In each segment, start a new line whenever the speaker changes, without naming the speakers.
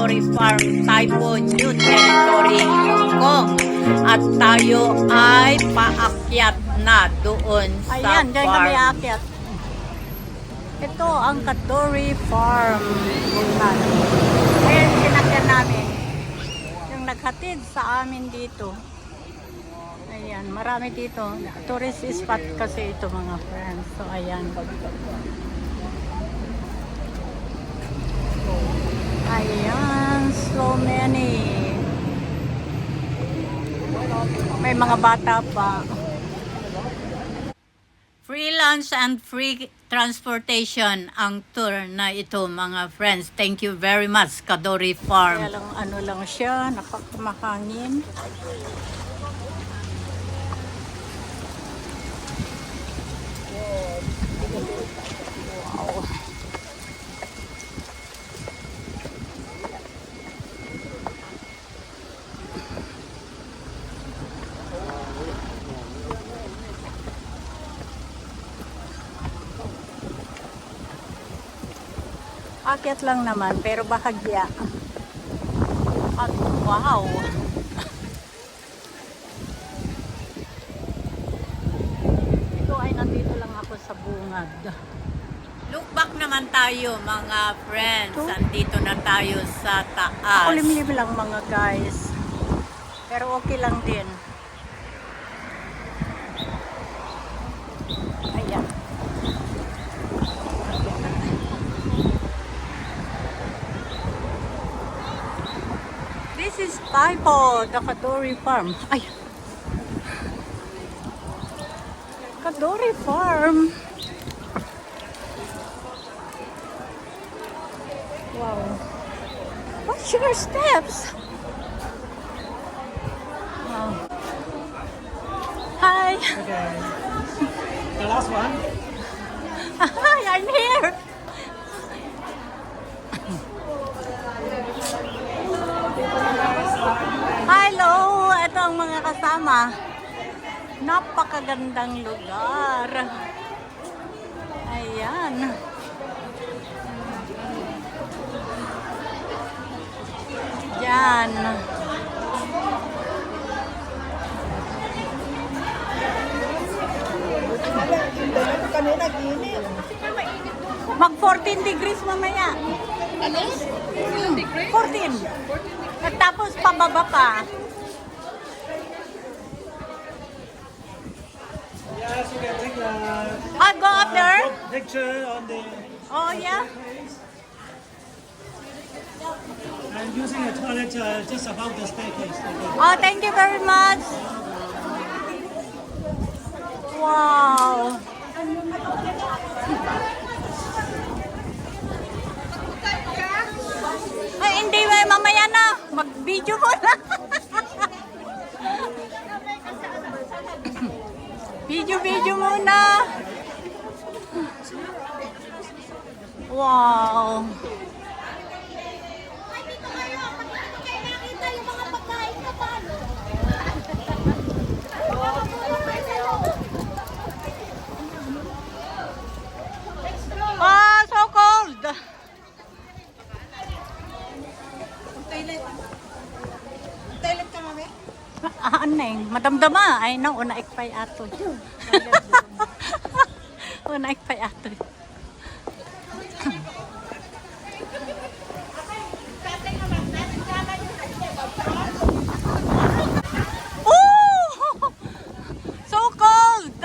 Kadori Farm, Taipo, New Territory, Hong Kong. At tayo ay paakyat na doon sa
Ayan, dyan
farm.
kami aakyat. Ito ang Kadori Farm. Ayan, sinakyan namin. Yung naghatid sa amin dito. Ayan, marami dito. Tourist spot kasi ito mga friends. So, ayan. Ayan, so many. May mga bata pa.
Free lunch and free transportation ang tour na ito mga friends. Thank you very much, Kadori Farm.
Kaya lang, ano lang siya, napakamahangin. Wow. Akyat lang naman, pero bahagya. At wow! Ito ay nandito lang ako sa bungad.
Look back naman tayo mga friends. Andito na tayo sa taas.
Kulimlim lang mga guys. Pero okay lang din. Ayan. This is Taipo, the Kadori Farm. Ay! Kadori Farm. Wow. Watch your steps. Wow. Hi.
Okay. The last one.
Hi, I'm here. Hello, ito ang mga kasama. Napakagandang lugar. Ayan. Diyan. Mag 14 degrees mamaya.
Ano?
14. At tapos pababa pa.
Yes, you can take the
I go up there.
picture on the.
Oh yeah.
I'm using a toilet just above the staircase. Okay.
Oh, thank you very much. Wow. Ay, hindi, mamaya na. Mag-video ko na. Video muna. Wow. Ah, so cold.
Toilet ka, mami?
Aneng, madamdama ay no una ikpay ato. Una ikpay ato. Oh! So cold.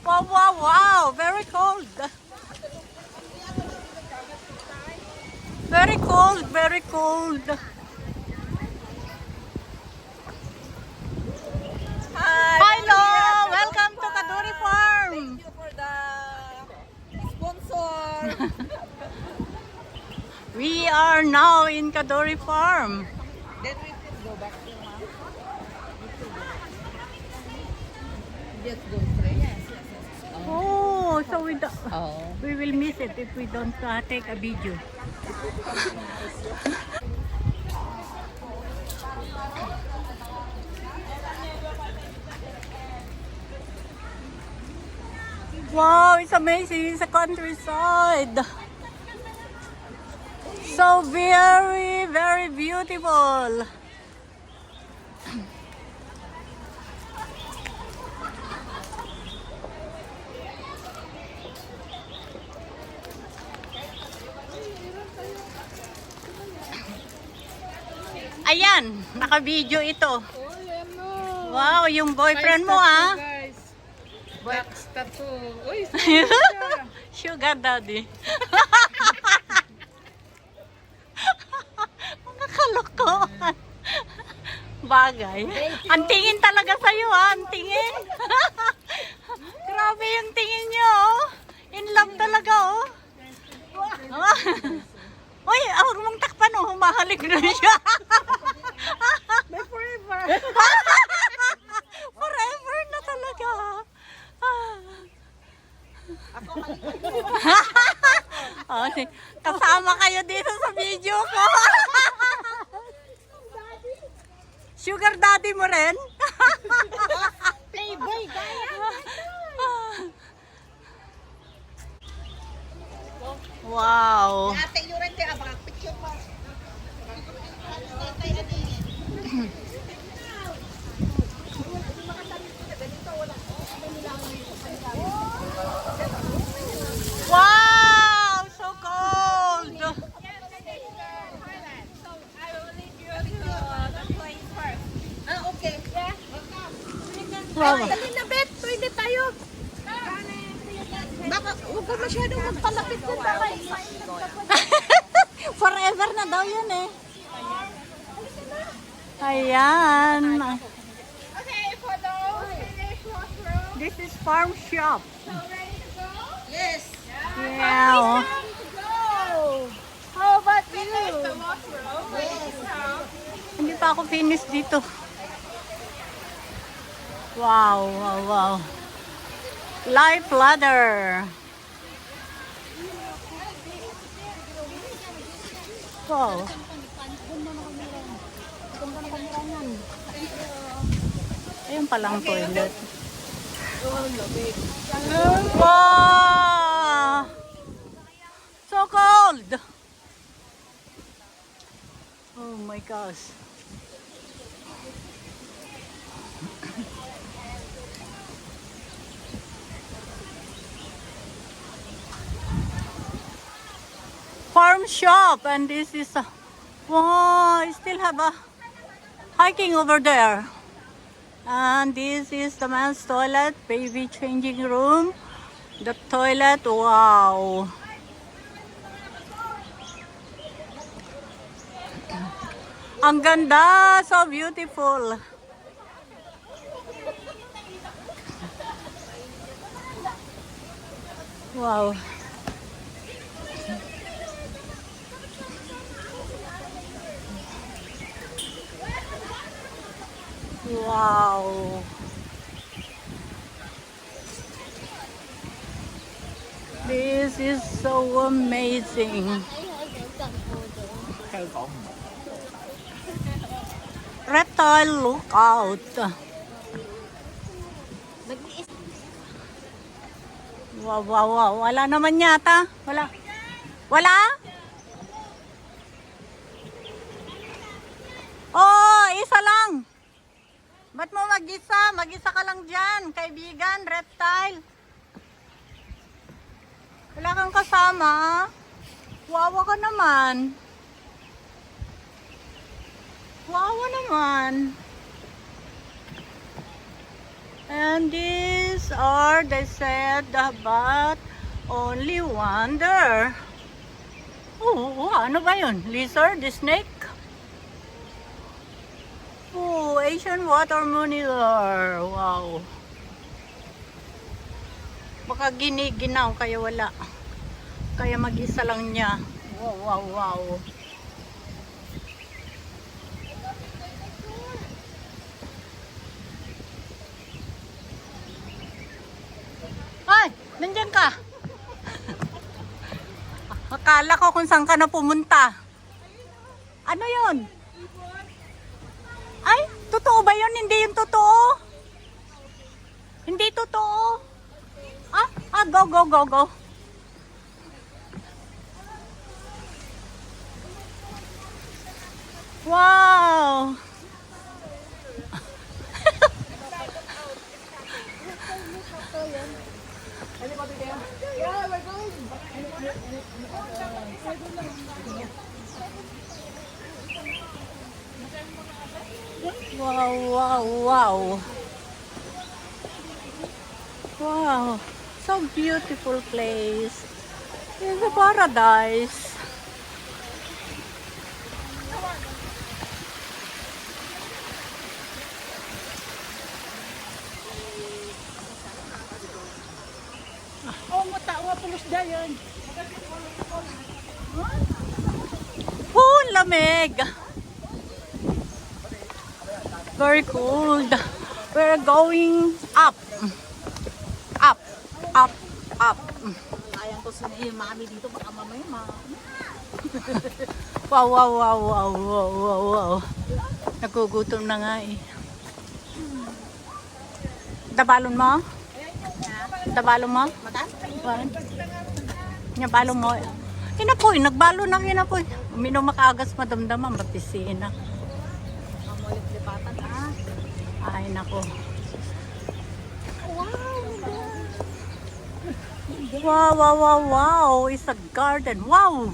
Wow, very cold. Very cold. Hello, welcome to Kadori Farm.
Thank you for the sponsor.
We are now in Kadori Farm.
Then we can go back to mom. Just go straight. Yes.
Oh, so
Oh.
we will miss it if we don't take a video. Wow, it's amazing. It's a countryside. So very, very beautiful. Ayan, naka-video ito. Wow, yung boyfriend mo ah.
Guys. Box tattoo. Uy,
Sugar daddy. Mga kalokohan. Bagay. Ang tingin talaga sa'yo ha, ang tingin. Grabe yung tingin niyo oh. In love talaga oh. Uy, huwag mong takpan oh, humahalik na siya.
my forever.
Forever na talaga. Oh, kasama kayo dito sa video ko. Sugar daddy mo rin?
Playboy, gaya.
Wow.
Ate, yung rin tayo, baka picture mo.
Wow, so cold.
Okay.
Wow.
Dali na, Bet. Pwede tayo. Baka, huwag ka masyadong magpalapit dun. Baka
Forever na daw yan eh. Ayan.
Okay, photo.
This is farm shop.
Yes.
Yeah. oh.
How about you?
Hindi pa ako finish dito. Wow, wow, wow. Life ladder. Wow. Ayun palang toilet. Wow! So cold! Oh my gosh. Farm shop, and this is a wow, I still have a hiking over there. And this is the man's toilet, baby changing room. The toilet, wow. Ang ganda, so beautiful. Wow. Wow. This is so amazing. Reptile lookout. Wow, wow, wow. Wala naman yata. Wala. Wala? Oh, isa lang. Ba't mo mag-isa? Mag-isa ka lang dyan, kaibigan, reptile. Wala kang kasama. Wawa ka naman. Wawa naman. And these are, they said, but only wonder. Oh, ano ba yun? Lizard, snake? Oh, Asian water monitor. Wow. Baka giniginaw kaya wala. Kaya mag-isa lang niya. Wow, wow, wow. Ay, nandiyan ka. Akala ko kung saan ka na pumunta. Ano yun? Ay, totoo ba yun? Hindi yun totoo. Hindi totoo. Go, go, go, go. Wow! Wow, wow, wow. Wow. So beautiful place. It's a paradise.
Oh, mata, pulos dayon.
Oh, lamig. Very cold. We're going up. Up. Up. Up.
Ayan ko sa yung mami dito, baka mamaya
Wow, wow, wow, wow, wow, wow, wow. Nagugutom na nga eh. Dabalon mo? Dabalon mo?
Matan?
Nabalon mo? Inapoy, nagbalo na inapoy. Uminom makaagas madamdaman, batisina.
Ang mulit lipatan, ah.
Ay, nako. Wow, wow, wow, wow. It's a garden. Wow.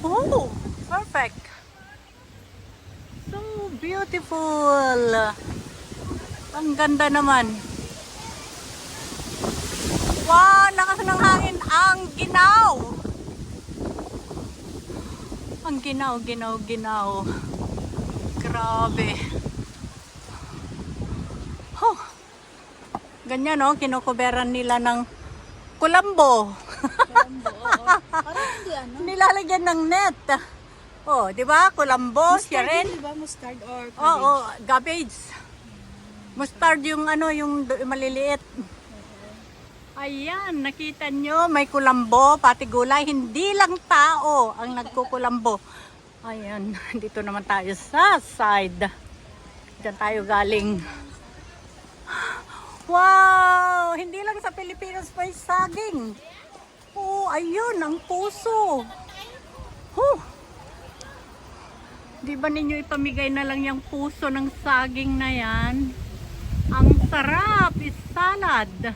Oh, perfect. So beautiful. Ang ganda naman. Wow, lakas ng hangin. Ang ginaw. Ang ginaw, ginaw, ginaw. Grabe. Huh. Ganyan, no? Kinukuberan nila ng kulambo.
Parang hindi ano.
Nilalagyan ng net. Oh, di ba? Kulambo, siya rin.
Di ba mustard or
Oo, cabbage. Mustard yung ano, yung maliliit. Ayan, nakita nyo, may kulambo, pati gulay. Hindi lang tao ang nagkukulambo. Ayan, dito naman tayo sa side. Diyan tayo galing. Wow! Hindi lang sa Pilipinas may saging. Oh, ayun, ang puso. Huh! Di ba ninyo ipamigay na lang yung puso ng saging na yan? Ang sarap! Is salad.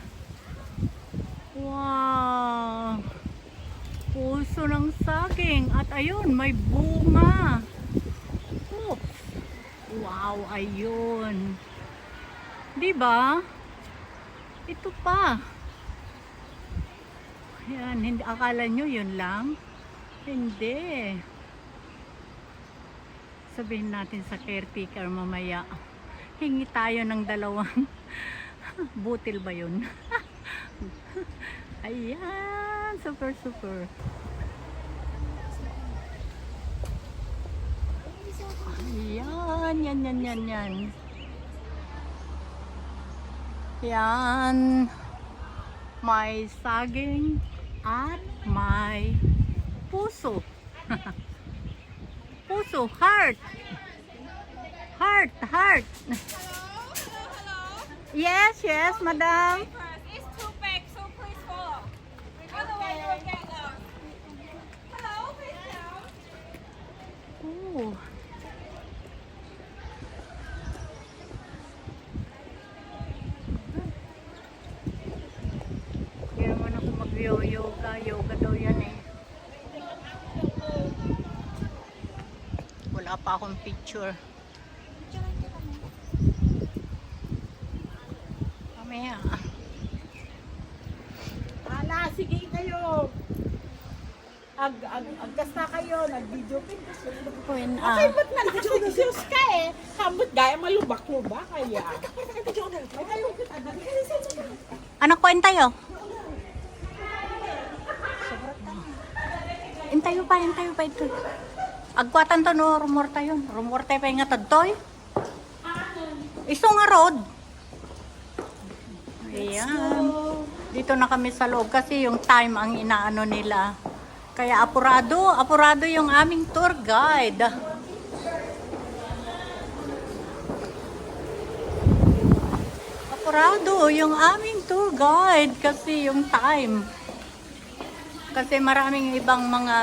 Wow! Puso ng saging. At ayun, may bunga. Oops. Wow, ayun. Di ba? Ito pa. Yan, hindi akala nyo yun lang? Hindi. Sabihin natin sa caretaker mamaya. Hingi tayo ng dalawang butil ba yun? Ayan, super super. Ayan, yan. Yan. May saging at may puso. Puso, heart. Heart. Yes, madam.
It's too big, so please follow. Otherwise you'll get lost. Hello, please down.
Oh. Hindi naman ako mag-yoga. Yoga daw yan eh. Wala pa akong picture. Mamaya.
Ala, sige kayo. Agkas na kayo, nag-video pin.
Queen,
Ay, ba't nag-videos ka eh? Hambot gaya malubak-lubak kaya.
anak ko, intayo. Intayo pa ito. Agkwatan to no, rumor tayo. Rumor tayo pa yung ngatadtoy. Iso nga road. Ayan. Dito na kami sa loob kasi yung time ang inaano nila. Kaya apurado yung aming tour guide. Apurado yung aming tour guide kasi yung time. Kasi maraming ibang mga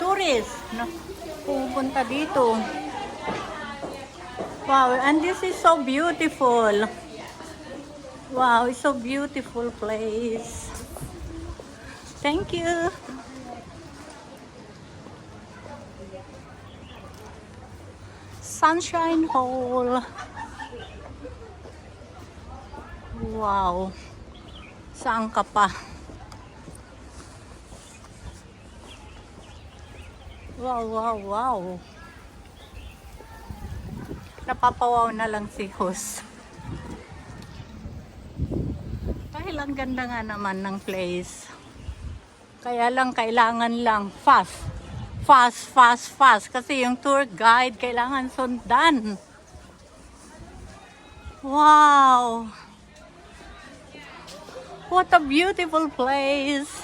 tourist, no? pupunta dito. Wow, and this is so beautiful. Wow, it's so beautiful place. Thank you. Sunshine Hall. Wow. Saan ka pa? Wow, wow, wow. Napapawaw na lang si host. Dahil ang ganda nga naman ng place. Kaya lang kailangan lang fast. Fast. Kasi yung tour guide kailangan sundan. Wow! What a beautiful place!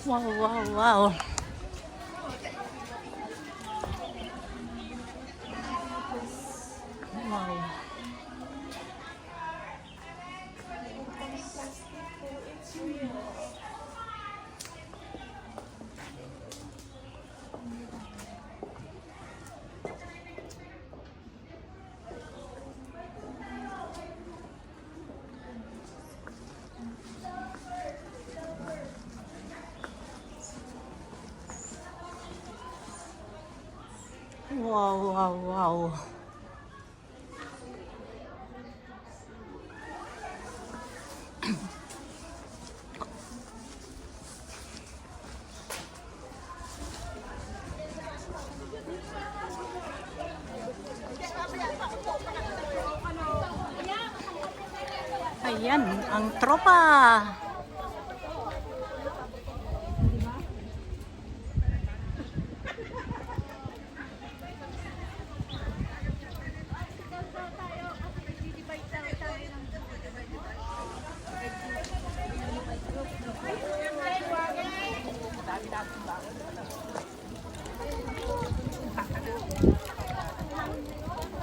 Wow, wow, wow! Wow! Wow, wow, wow. Ayan, ang tropa.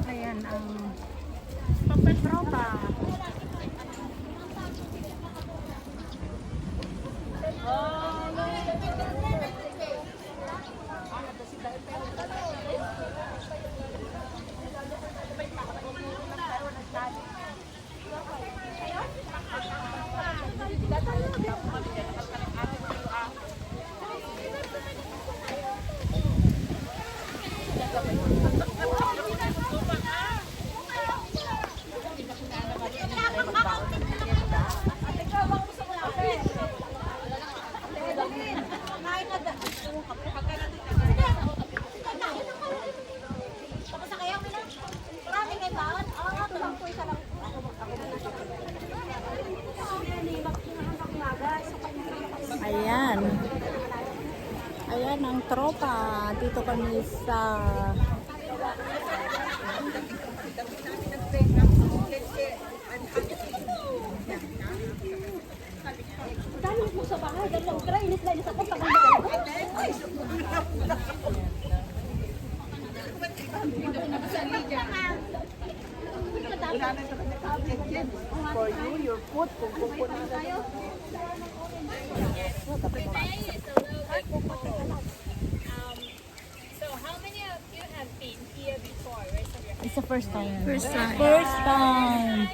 Ayan ang tropa. Ayan. Ayan ang tropa. Dito kami sa
Dami mo sa bahay, dalawang try, inis ako sa
for you, your food, kung pupunan tayo.
So how many of you have been here before? Raise up your hand.
It's the first time.
First time.
First time.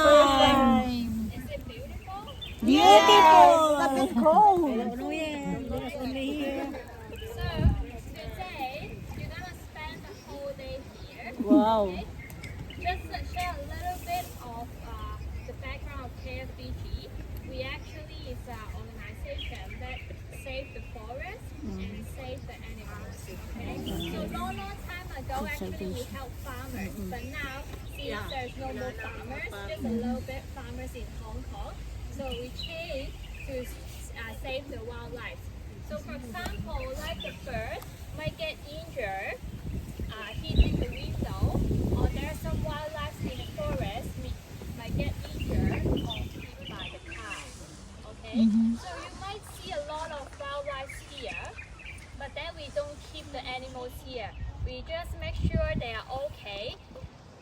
First time.
Is it beautiful?
Beautiful. It's cold.
So today you're gonna spend the whole day here.
Wow.
Okay? Just to share a little bit of the background of KFBG. We actually is an organization that save the forest and save the animals. Okay? So long time ago, actually we help farmers, but now since there's no more farmers, just a little bit farmers in Hong Kong. So we change to save the wildlife. So for example, like the bird might get injured, hitting the window, or there's some wildlife in the forest might get injured or hit by the car. Okay, so you might see a lot of wildlife here, but then we don't keep the animals here. We just make sure they are okay,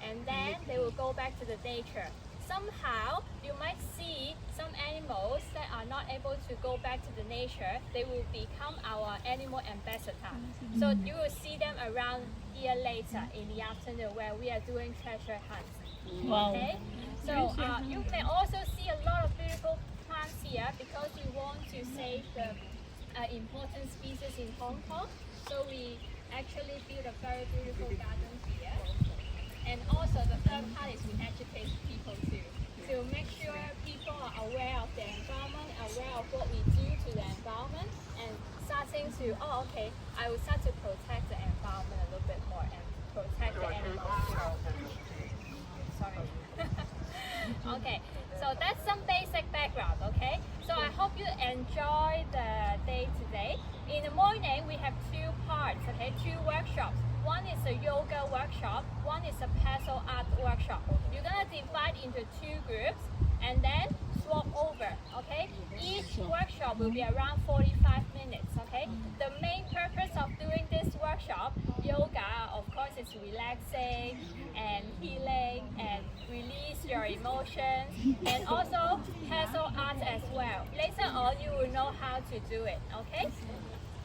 and then they will go back to the nature. somehow you might see some animals that are not able to go back to the nature. They will become our animal ambassador. So you will see them around here later in the afternoon where we are doing treasure hunts.
Wow.
Okay, so you may also see a lot of beautiful plants here because we want to save the important species in Hong Kong. So we actually build a very beautiful garden here. And also the third part is we educate people too. To make sure people are aware of the environment, aware of what we do to the environment, and starting to, oh okay, I will start to protect the environment a little bit more and protect the animals. Sorry. Okay, so that's some basic background, okay? So I hope you enjoy the day today. In the morning, we have two parts, okay? Two workshops. One is a yoga workshop, one is a pencil art workshop. You're gonna divide into two groups and then swap over, okay? Each workshop will be around 45 minutes, okay? The main purpose of doing this workshop, yoga, of course, is relaxing and healing and release your emotions, and also pencil art as well. Later on, you will know how to do it, okay?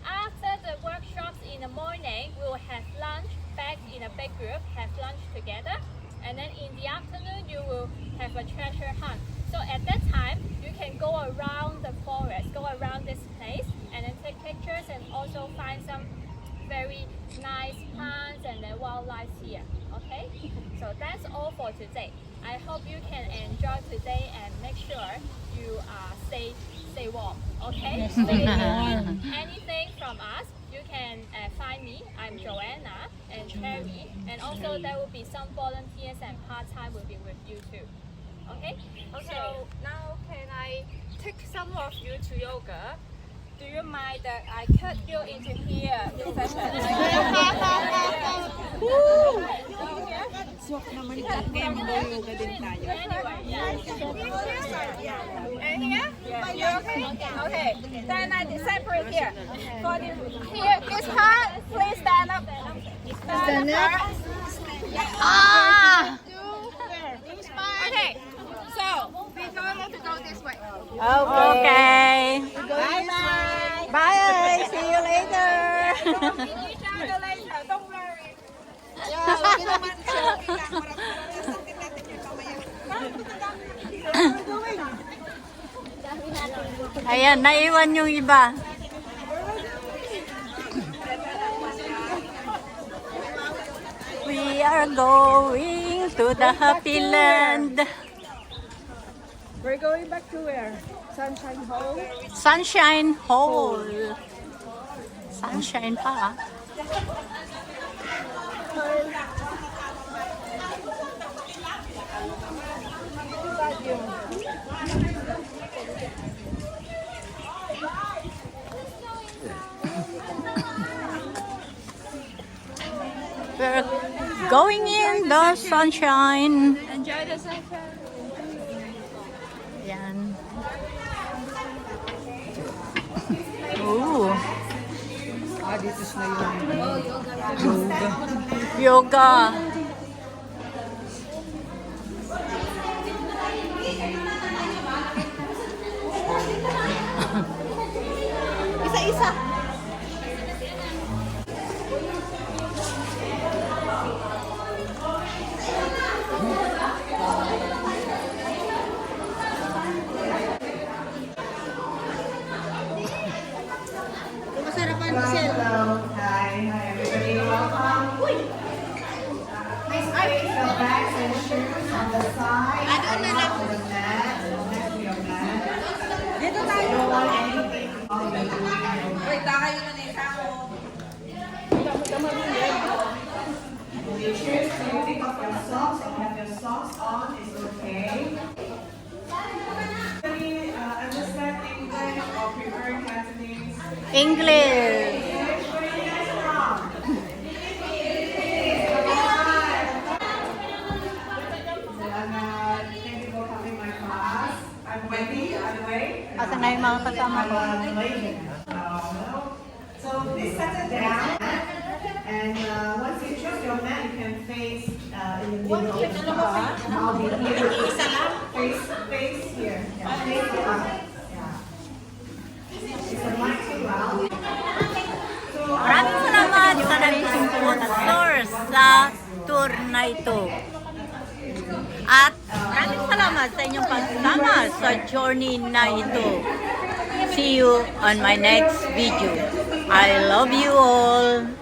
After the workshops in the morning, we will have lunch back in a big group, have lunch together. And then in the afternoon, you will have a treasure hunt. So at that time, you can go around the forest, go around this place, and then take pictures and also find some very nice plants and then wildlife here. Okay? So that's all for today. I hope you can enjoy today and make sure you stay warm. Okay? So if you need anything from us, you can find me. I'm Joanna and Cherry, and also there will be some volunteers and part-time will be with you too. Okay?
So now can I take some of you to yoga? Do you mind that I cut you into here in session? And here? You okay? Okay. Then I separate here. For the here, this part, please stand up. Stand up.
Ah!
Okay. So we're going to go this way.
Okay.
Bye bye.
Bye. See you later.
Meet each other later. Don't worry.
Ayan, naiwan yung iba. We are going to the happy land.
We're going back to where? Sunshine Hall.
Sunshine Hall. Sunshine pa. We're going in the sunshine.
Enjoy the sunshine.
Yan. Ooh. Yoga.
Isa-isa. Masarapan, Michelle.
Hi, everybody. Welcome. Please place your bags and shoes on the side.
Ano na lang?
On the mat. Next to your mat.
Dito
You
tayo.
don't want anything on the
Wait, kayo na nisa ko.
Will you choose to take off your socks and have your socks on is okay. Understand English or prefer Cantonese?
English.
Thank you for coming my class. I'm Wendy, by the way.
Asa na yung mga kasama ko?
Malaysian. So please settle down. And once you choose your mat, you can face in the middle. I'll be here.
sa tour na ito. At maraming salamat sa inyong pagsama sa journey na ito. See you on my next video. I love you all.